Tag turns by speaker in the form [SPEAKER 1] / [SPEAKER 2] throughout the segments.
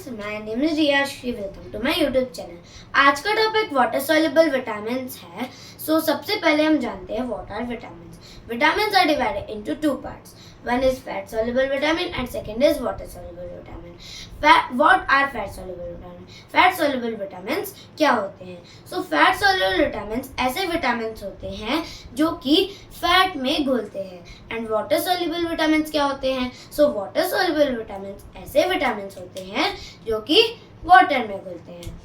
[SPEAKER 1] Friends, my name is Riya Shri. Welcome to my YouTube channel. आज का topic water soluble vitamins है। सबसे पहले हम जानते हैं what are vitamins. Vitamins are divided into two parts. One is fat soluble vitamin and second is water soluble vitamin. What are fat soluble vitamin? Fat soluble vitamins क्या होते हैं? Fat soluble vitamins ऐसे vitamins होते हैं जो कि fat में घुलते हैं। एंड वाटर सॉल्युबल विटामिन्स क्या होते हैं? वाटर सॉल्युबल विटामिन्स ऐसे विटामिन्स होते हैं जो कि वाटर में घुलते हैं।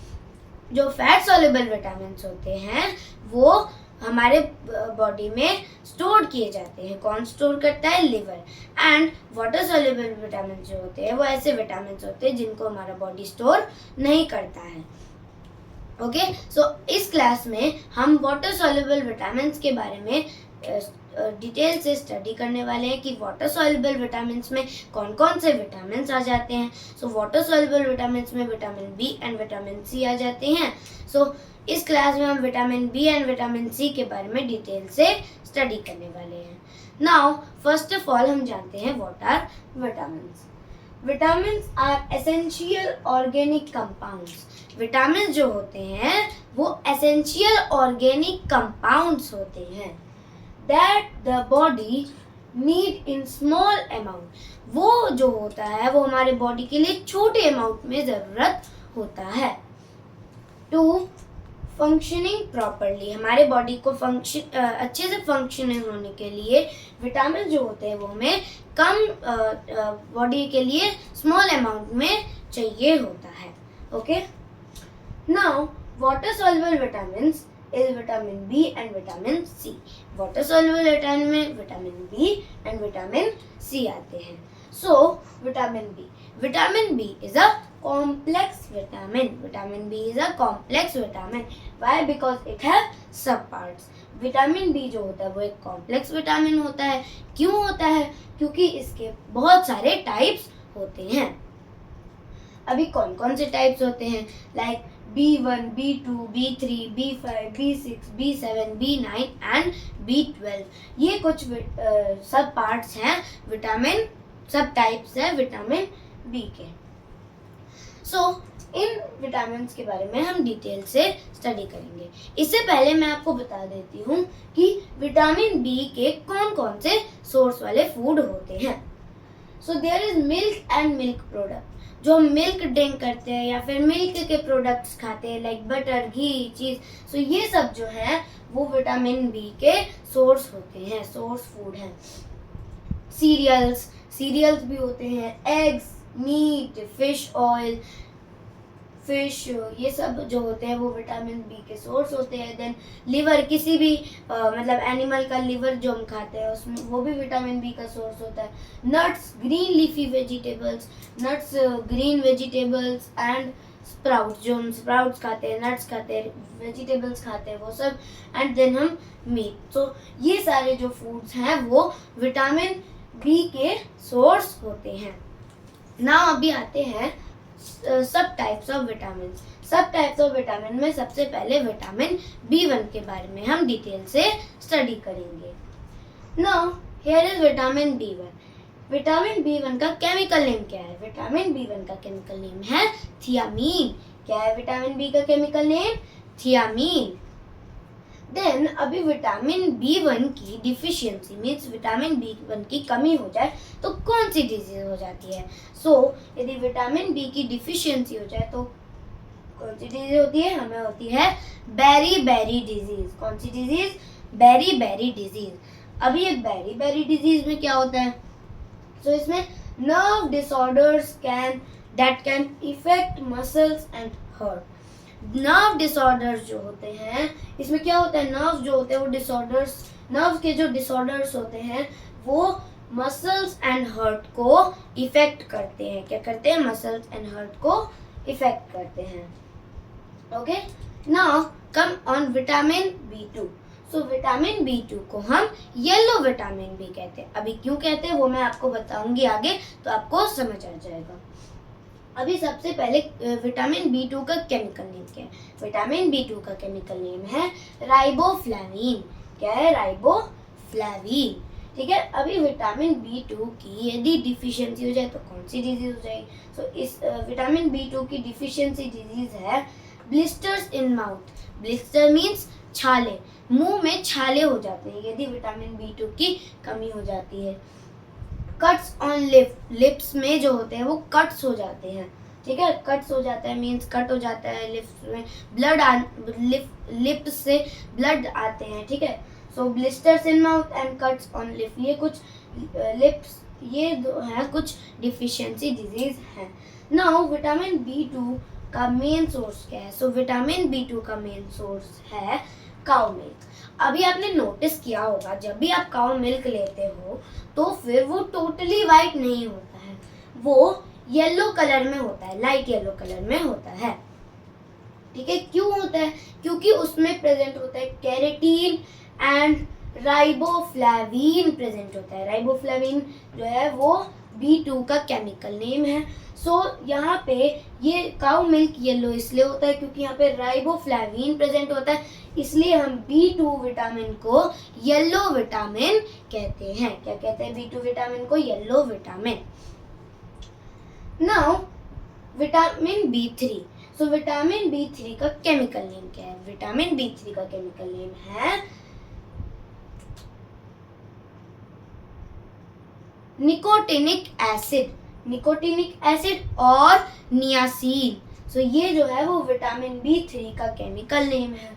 [SPEAKER 1] जो फैट सॉल्युबल विटामिन्स होते हैं वो हमारे बॉडी में स्टोर किए जाते हैं। कौन स्टोर करता है? Liver. And water soluble vitamin जो होते हैं वो ऐसे विटामिन होते हैं जिनको हमारा बॉडी स्टोर नहीं करता है। ओके, इस क्लास में हम वाटर सॉल्युबल विटामिन के बारे में डिटेल से स्टडी करने वाले हैं कि वाटर सॉल्युबल विटामिन्स में कौन कौन से विटामिन्स आ जाते हैं। वाटर सॉल्युबल विटामिन्स में vitamin B and vitamin C आ जाते हैं। इस क्लास में हम vitamin B and vitamin C के बारे में डिटेल से स्टडी करने वाले हैं। नाउ फर्स्ट ऑफ ऑल हम जानते हैं what are vitamins. Vitamins are essential organic compounds. Vitamin जो होते हैं वो एसेंशियल ऑर्गेनिक कंपाउंड्स होते हैं that the body need in small amount। वो जो होता है वो हमारे बॉडी के लिए छोटे अमाउंट में ज़रूरत होता है। टू फंक्शनिंग प्रॉपरली, हमारे बॉडी को अच्छे से फंक्शनिंग होने के लिए विटामिन जो होते हैं वो हमें कम बॉडी के लिए स्मॉल अमाउंट में चाहिए होता है। Okay, now water soluble vitamins is vitamin B and vitamin C। Water soluble vitamin में vitamin B and vitamin C आते हैं। Vitamin B is a complex vitamin। Vitamin B is a complex vitamin। Why? Because it has sub parts। Vitamin B जो होता है वो एक complex vitamin होता है। क्यों होता है? क्योंकि इसके बहुत सारे टाइप्स होते हैं। अभी कौन कौन से टाइप्स होते हैं? Like B1, B2, B3, B5, B6, B7, B9 and B12। ये कुछ सब पार्ट्स हैं विटामिन, सब टाइप्स हैं विटामिन बी के। इन विटामिन्स के बारे में हम डिटेल से स्टडी करेंगे। इससे पहले मैं आपको बता देती हूँ कि विटामिन बी के कौन कौन से सोर्स वाले फूड होते हैं। There is milk and milk product. जो हम मिल्क ड्रिंक करते हैं या फिर मिल्क के प्रोडक्ट्स खाते हैं लाइक बटर, घी, चीज, ये सब जो है वो विटामिन बी के सोर्स होते हैं, सोर्स फूड हैं। सीरियल्स भी होते हैं, एग्स, मीट, फिश ऑयल, ये सब जो होते हैं वो विटामिन बी के सोर्स होते हैं। देन लिवर, किसी भी मतलब एनिमल का लिवर जो हम खाते हैं उसमें वो भी विटामिन बी का सोर्स होता है। Nuts, green leafy vegetables, nuts, green vegetables and sprouts, जो हम स्प्राउट्स खाते हैं, नट्स खाते हैं, वेजिटेबल्स खाते हैं वो सब। एंड देन हम मीट। ये सारे जो फूड्स हैं वो विटामिन बी के सोर्स होते हैं। नाउ अभी आते हैं सब टाइप्स ऑफ विटामिन। सब टाइप्स ऑफ विटामिन में सबसे पहले विटामिन B1 के बारे में हम डिटेल से स्टडी करेंगे। Now here is vitamin B1। Vitamin B1 का केमिकल नेम क्या है? विटामिन B1 का केमिकल नेम है थियामीन। क्या है विटामिन B का केमिकल नेम? थियामीन। देन अभी विटामिन B1 की डिफिशियंसी मीन्स विटामिन B1 की कमी हो जाए तो कौन सी डिजीज हो जाती है? यदि विटामिन B की डिफिशियंसी हो जाए तो कौन सी डिजीज होती है? हमें होती है बेरी डिजीज। कौन सी डिजीज? Berry disease. अभी ये बेरी डिजीज में क्या होता है? इसमें nerve disorders can effect muscles and heart. Nerve disorders जो होते हैं इसमें क्या होता है? नर्व जो होते हैं वो डिसऑर्डर्स, नर्व के जो डिसऑर्डर्स होते हैं वो मसल्स एंड हर्ट को इफेक्ट करते हैं। क्या करते हैं? मसल्स एंड हर्ट को इफेक्ट करते हैं। Okay, now come on vitamin B2। Vitamin B2 को हम येलो विटामिन भी कहते हैं। अभी क्यों कहते हैं वो मैं आपको बताऊंगी आगे, तो आपको समझ आ जाएगा। अभी सबसे पहले विटामिन B2 का केमिकल नेम क्या है? विटामिन B2 का केमिकल नेम है राइबोफ्लाविन। क्या है? राइबोफ्लाविन। ठीक है। अभी विटामिन B2 की यदि डिफिशियंसी हो जाए तो कौन सी डिजीज हो जाएगी? सो इस विटामिन B2 की डिफिशियंसी डिजीज है blisters in mouth. Blister means छाले, मुंह में छाले हो जाते हैं यदि विटामिन B2 की कमी हो जाती है। कट्स ऑन लिप्स में जो होते हैं वो कट्स हो जाते हैं, ठीक है। कट्स हो जाता है मीन्स कट हो जाता है लिप्स में, लिप्स से ब्लड आते हैं, ठीक है। So blisters in mouth and cuts on lip, ये कुछ लिप्स, ये है कुछ डिफिशियंसी डिजीज है। नाउ विटामिन B2 का मेन सोर्स क्या है? सो विटामिन B2 का मेन सोर्स है काउ मिल्क। अभी आपने नोटिस किया होगा जब भी आप काउ मिल्क लेते हो तो फिर वो टोटली वाइट नहीं होता है, वो येलो कलर में होता है, लाइट येलो कलर में होता है, ठीक है। क्यों होता है? क्योंकि उसमें प्रेजेंट होता है कैरेटीन एंड राइबोफ्लाविन प्रेजेंट होता है। राइबोफ्लाविन जो है वो B2 का केमिकल नेम है। सो यहाँ पे ये काउ मिल्क येलो इसलिए होता है क्योंकि यहाँ पे राइबोफ्लाविन प्रेजेंट होता है, इसलिए हम B2 विटामिन को येलो विटामिन कहते हैं। क्या कहते हैं? B2 विटामिन को yellow vitamin. Now vitamin B3। So vitamin B3 का केमिकल नेम क्या है? विटामिन B3 का केमिकल नेम है निकोटिनिक एसिड, निकोटिनिक एसिड और नियासिन। सो ये जो है वो विटामिन B3 का केमिकल नेम है।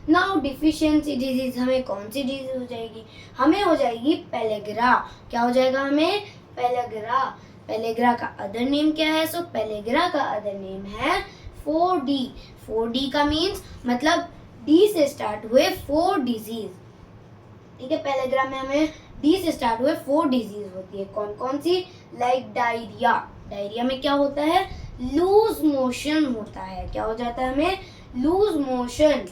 [SPEAKER 1] नाउ डिफिशियंसी डिजीज हमें कौन सी डिजीज हो जाएगी? हमें हो जाएगी पेलेग्रा। क्या हो जाएगा हमें? पेलेग्रा। पेलेग्रा का अदर नेम क्या है? सो पेलेग्रा का अदर नेम है 4D। 4D का मीन्स मतलब D से स्टार्ट हुए 4 डिजीज, ठीक है। पेलेग्रा में हमें D से स्टार्ट हुए 4 डिजीज होती है। कौन कौन सी? Like diarrhoea. डायरिया में क्या होता है? लूज मोशन होता है। क्या हो जाता है हमें? Loose motion.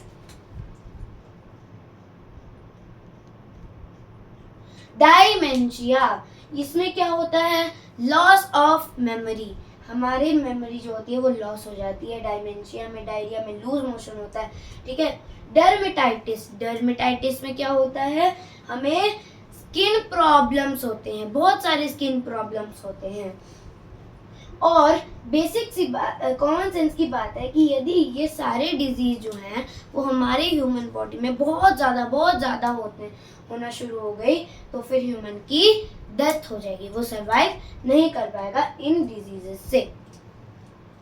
[SPEAKER 1] डायमेंशिया, इसमें क्या होता है? लॉस ऑफ मेमोरी, हमारी मेमोरी जो होती है वो लॉस हो जाती है। डायमेंशिया में, डायरिया में लूज मोशन होता है, ठीक है। डर्मेटाइटिस, डर्मेटाइटिस में क्या होता है? हमें स्किन प्रॉब्लम्स होते हैं, बहुत सारे स्किन प्रॉब्लम्स होते हैं। और बेसिक सी बात, कॉमन सेंस की बात है कि यदि ये सारे डिजीज जो हैं वो हमारे ह्यूमन बॉडी में बहुत ज़्यादा होना शुरू हो गई तो फिर ह्यूमन की डेथ हो जाएगी, वो सरवाइव नहीं कर पाएगा इन डिजीजेस से।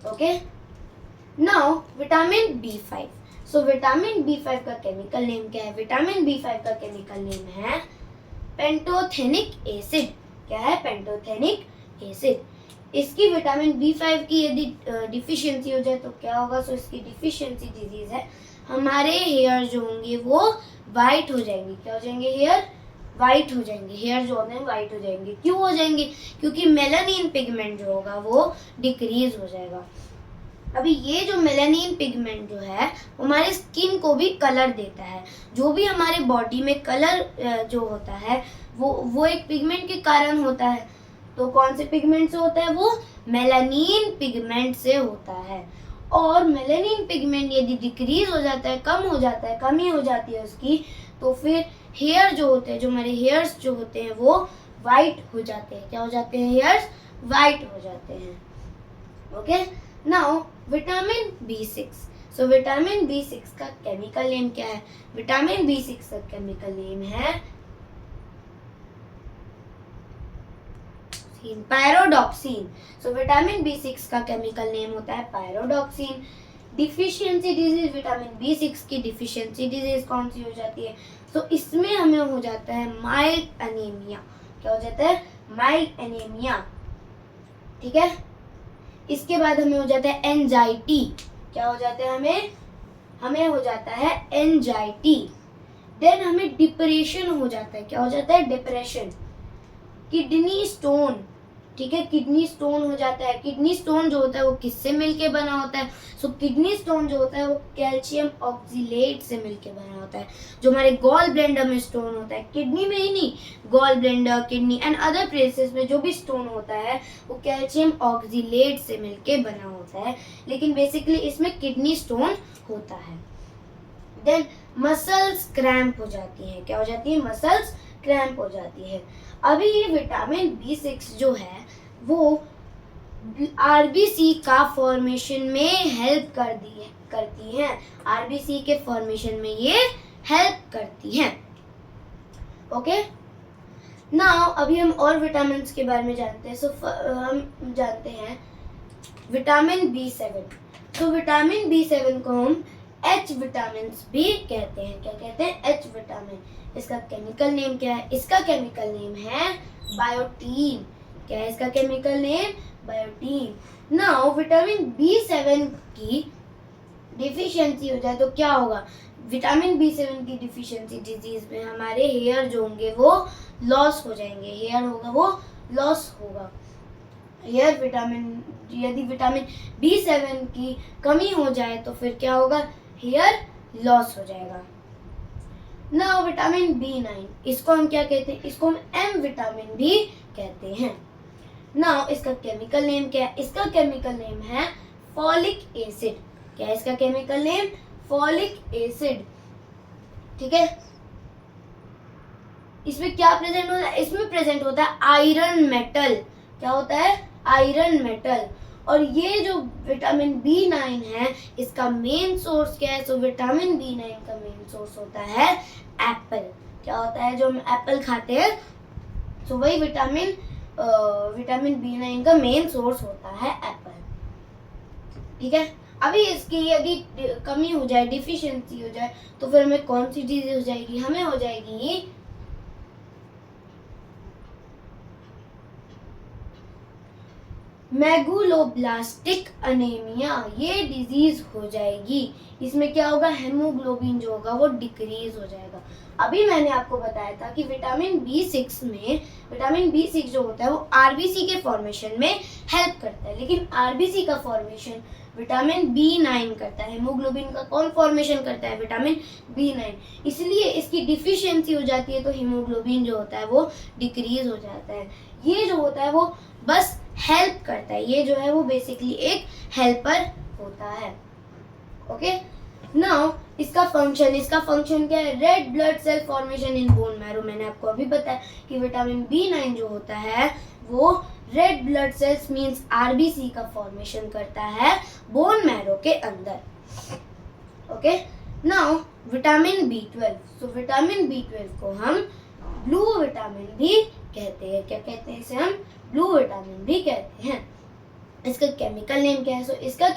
[SPEAKER 1] Okay. Now vitamin B5। So vitamin B5 का केमिकल नेम क्या है? विटामिन B5 का केमिकल नेम है पेंटोथेनिक एसिड। क्या है? Pantothenic acid. इसकी विटामिन B5 की यदि डिफिशियंसी हो जाए तो क्या होगा? सो इसकी डिफिशियंसी डिजीज है, हमारे हेयर जो होंगे वो वाइट हो जाएंगे। क्या हो जाएंगे? हेयर वाइट हो जाएंगे। हेयर जो होते हैं वाइट हो जाएंगे। क्यों हो जाएंगे? क्योंकि मेलानिन पिगमेंट जो होगा वो डिक्रीज हो जाएगा। अभी ये जो मेलानिन पिगमेंट जो है वो हमारे स्किन को भी कलर देता है। जो भी हमारे बॉडी में कलर जो होता है वो एक पिगमेंट के कारण होता है। तो कौन से पिगमेंट से होता है? वो मेलानिन पिगमेंट से होता है। और मेलानिन पिगमेंट यदि डिक्रीज हो जाता है, कम हो जाता है, कमी हो जाती है उसकी, तो फिर हेयर जो होते हैं, जो हमारे हेयर्स जो होते हैं वो वाइट हो जाते हैं। क्या हो जाते हैं? हेयर्स वाइट हो जाते हैं। Okay. Now vitamin B6। So vitamin B6 का केमिकल नेम क्या है? विटामिन B6 का केमिकल नेम है पायरोडॉक्सिन। सो विटामिन B6 का केमिकल नेम होता है pyridoxine. Deficiency disease, vitamin B6 की डिफिशियंसी डिजीज कौन सी हो जाती है? तो इसमें हमें हो जाता है माइल्ड एनीमिया। क्या हो जाता है? माइल्ड एनीमिया, ठीक है। इसके बाद हमें हो जाता है एंजाइटी। क्या हो जाता है? हमें हो जाता है एंजाइटी। देन हमें डिप्रेशन हो जाता है। क्या हो जाता है? डिप्रेशन। किडनी स्टोन, ठीक है, किडनी स्टोन हो जाता है। किडनी स्टोन जो होता है वो किससे मिलके बना होता है? सो किडनी स्टोन जो होता है वो कैल्शियम ऑक्सीलेट से मिलके बना होता है। जो हमारे गॉल ब्लेंडर में स्टोन होता है, किडनी में ही नहीं, gall bladder, kidney and other places में जो भी स्टोन होता है वो कैल्शियम ऑक्सीलेट से मिलके बना होता है, लेकिन बेसिकली इसमें किडनी स्टोन होता है। देन मसल्स क्रैम्प हो जाती हैं। क्या हो जाती है? मसल्स क्रैम्प हो जाती है। अभी ये विटामिन B6 जो है वो आरबीसी का फॉर्मेशन में हेल्प करती है। आरबीसी के फॉर्मेशन में ये हेल्प करती है। ओके, नाउ अभी हम और विटामिन के बारे में जानते हैं। हम जानते हैं विटामिन B7। तो विटामिन B7 को हम H विटामिन भी कहते हैं। क्या कहते हैं? H vitamin. इसका केमिकल नेम क्या है? इसका केमिकल नेम है बायोटीन। क्या है इसका chemical name? Biotin. Now vitamin B7 की डिफिशियंसी हो जाए तो क्या होगा? विटामिन B7 की डिफिशियंसी डिजीज में हमारे हेयर जो होंगे वो लॉस हो जाएंगे। हेयर होगा वो लॉस होगा। हेयर यदि विटामिन B7 की कमी हो जाए तो फिर क्या होगा? हेयर लॉस हो जाएगा। नाउ विटामिन B9, इसको हम क्या कहते हैं? इसको हम M विटामिन भी कहते हैं। नाउ इसका केमिकल नेम क्या है? इसका केमिकल नेम है फॉलिक एसिड। क्या है इसका केमिकल नेम? Folic acid. ठीक है, इसमें क्या प्रेजेंट होता है? इसमें प्रेजेंट होता है आयरन मेटल। क्या होता है? Iron metal. और ये जो विटामिन B9 है इसका मेन सोर्स क्या है? सो विटामिन B9 का मेन सोर्स होता है एप्पल। क्या होता है? जो हम एप्पल खाते हैं तो वही विटामिन B9 का मेन सोर्स होता है एप्पल। ठीक है, अभी इसकी यदि कमी हो जाए, डिफिशियंसी हो जाए तो फिर हमें कौन सी चीज हो जाएगी? हमें हो जाएगी मेगुलोब्लास्टिक अनीमिया। ये डिजीज हो जाएगी। इसमें क्या होगा? हेमोग्लोबिन जो होगा वो डिक्रीज हो जाएगा। अभी मैंने आपको बताया था कि विटामिन B6 जो होता है वो आरबीसी के फॉर्मेशन में हेल्प करता है, लेकिन आरबीसी का फॉर्मेशन विटामिन B9 करता है। हेमोग्लोबिन का कौन फॉर्मेशन करता है? Vitamin B9। इसलिए इसकी डिफिशियंसी हो जाती है तो हेमोग्लोबिन जो होता है वो डिक्रीज हो जाता है। ये जो होता है वो बस हेल्प करता है। ये जो है वो बेसिकली एक हेल्पर होता है। ओके, नाउ इसका फंक्शन क्या है? Red blood cell formation in bone marrow. मैंने आपको अभी बताया कि विटामिन B9 जो होता है वो red blood cells means RBC का फॉर्मेशन करता है बोन मैरो के अंदर। Okay, now vitamin B12। So vitamin B12 को हम ब्लू विटामिन भी कहते हैं। क्या कहते हैं इसे? हम ब्लू विटामिन भी कहते हैं। इसका केमिकल नेम क्या है? सो इसका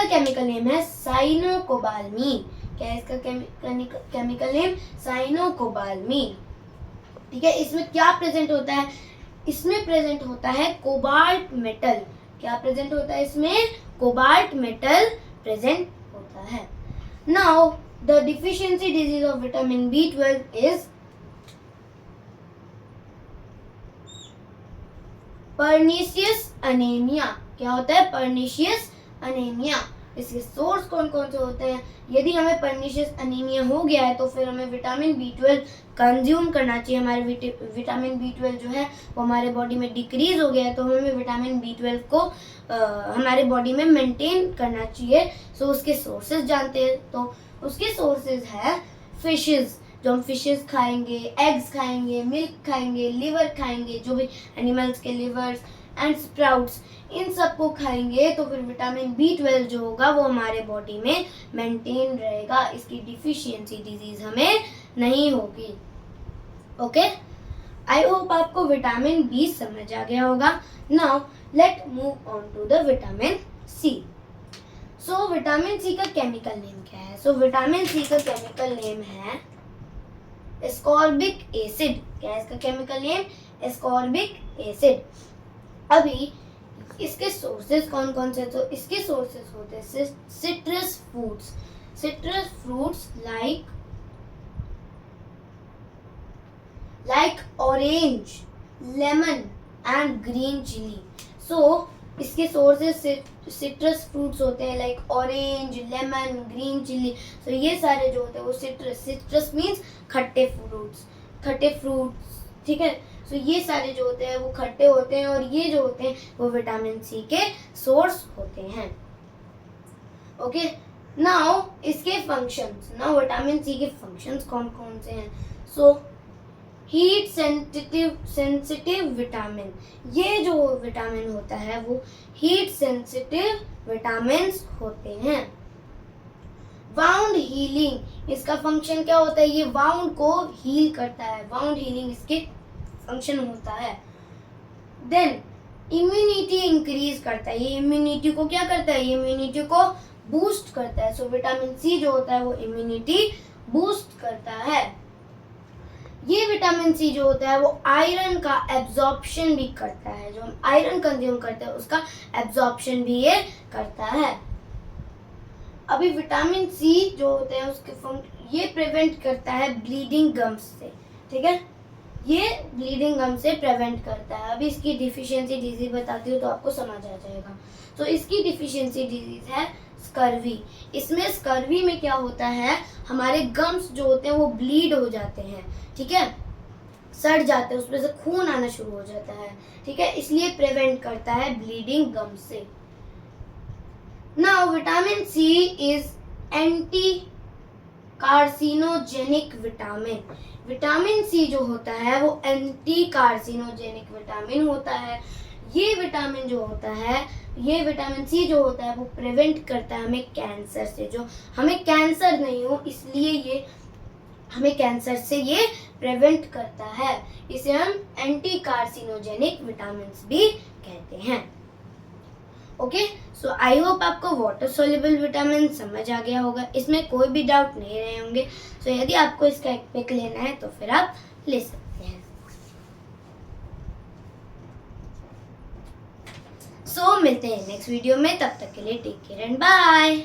[SPEAKER 1] केमिकल नेम है साइनोकोबालमीन। क्या है इसका केमिकल नेम? साइनोकोबालमीन। ठीक है, इसमें क्या प्रेजेंट होता है? इसमें प्रेजेंट होता है कोबाल्ट मेटल। क्या प्रेजेंट होता है इसमें? कोबाल्ट मेटल प्रेजेंट होता है। Now the deficiency disease of vitamin B12 is pernicious anaemia. क्या होता है? Pernicious anaemia. इसके सोर्स कौन कौन से होते हैं? यदि हमें पर्नीशियस अनीमिया हो गया है तो फिर हमें विटामिन B12 कंज्यूम करना चाहिए। हमारे विटामिन B12 जो है वो हमारे बॉडी में डिक्रीज हो गया है तो हमें विटामिन B12 को हमारे बॉडी में मेंटेन करना चाहिए। सो उसके सोर्सेज जानते हैं। तो उसके सोर्सेज है फिशेस। जो हम फिशेस खाएंगे, एग्स खाएंगे, मिल्क खाएंगे, लिवर खाएंगे, जो भी एनिमल्स के लिवर्स एंड स्प्राउट्स, इन सबको खाएंगे तो फिर विटामिन B12 जो होगा वो हमारे बॉडी में मेंटेन रहेगा। इसकी डिफिशियंसी डिजीज हमें नहीं होगी। ओके, आई होप आपको विटामिन B समझ आ गया होगा। Now let move on to the vitamin C। So vitamin C का केमिकल नेम क्या है? सो विटामिन C का केमिकल नेम है एस्कॉर्बिक एसिड। क्या है इसका केमिकल नेम? Ascorbic acid. अभी इसके सोर्सेज कौन कौन से? तो इसके सोर्सेज होते हैं citrus fruits like orange, lemon and green chilli. So इसके सोर्सेज सिट्रस फ्रूट्स होते हैं like orange, lemon, green chilli. So ये सारे जो होते हैं वो सिट्रस मीन्स खट्टे फ्रूट्स। ठीक है, सो ये सारे जो होते हैं वो खट्टे होते हैं और ये जो होते हैं वो विटामिन C के सोर्स होते हैं। ओके, नाउ इसके फंक्शंस, नाउ विटामिन सी के फंक्शंस कौन कौन से हैं? सो हीट सेंसिटिव विटामिन, ये जो विटामिन होता है वो हीट सेंसिटिव विटामिन होते हैं। वाउंड हीलिंग, इसका फंक्शन क्या होता है? ये वाउंड को हील करता है, वाउंड हीलिंग इसके फंक्शन होता है। देन इम्यूनिटी इंक्रीज करता है, ये इम्यूनिटी को क्या करता है? इम्यूनिटी को बूस्ट करता है। सो विटामिन सी जो होता है वो इम्यूनिटी बूस्ट करता है। ये विटामिन सी जो होता है वो आयरन का एब्जॉर्प्शन भी करता है, जो हम आयरन कंज्यूम करते हैं उसका एब्जॉर्प्शन भी ये करता है। अभी विटामिन सी जो होते हैं उसके ये प्रिवेंट करता है ब्लीडिंग गम्स से, ठीक है, ये ब्लीडिंग गम से प्रिवेंट करता है। अभी इसकी डिफिशियंसी डिजीज बताती हूँ तो आपको समझ आ जाएगा। तो इसकी डिफिशियंसी डिजीज है स्कर्वी। इसमें स्कर्वी में क्या होता है? हमारे गम्स जो होते हैं वो ब्लीड हो जाते हैं, ठीक है, सड़ जाते हैं, उसमें से खून आना शुरू हो जाता है, ठीक है, इसलिए प्रिवेंट करता है ब्लीडिंग गम से। Now vitamin C is anti carcinogenic vitamin. Vitamin C जो होता है वो एंटी कार्सिनोजेनिक विटामिन होता है। ये विटामिन जो होता है, ये विटामिन सी जो होता है वो प्रिवेंट करता है हमें कैंसर से, जो हमें कैंसर नहीं हो इसलिए ये हमें कैंसर से ये प्रिवेंट करता है। इसे हम एंटी कार्सिनोजेनिक विटामिन भी कहते हैं। ओके, सो आई होप आपको वाटर सोल्यूबल विटामिन समझ आ गया होगा, इसमें कोई भी डाउट नहीं रहे होंगे। सो यदि आपको इसका एक पिक लेना है तो फिर आप ले सकते हैं। सो मिलते हैं नेक्स्ट वीडियो में, तब तक के लिए टेक केयर एंड बाय।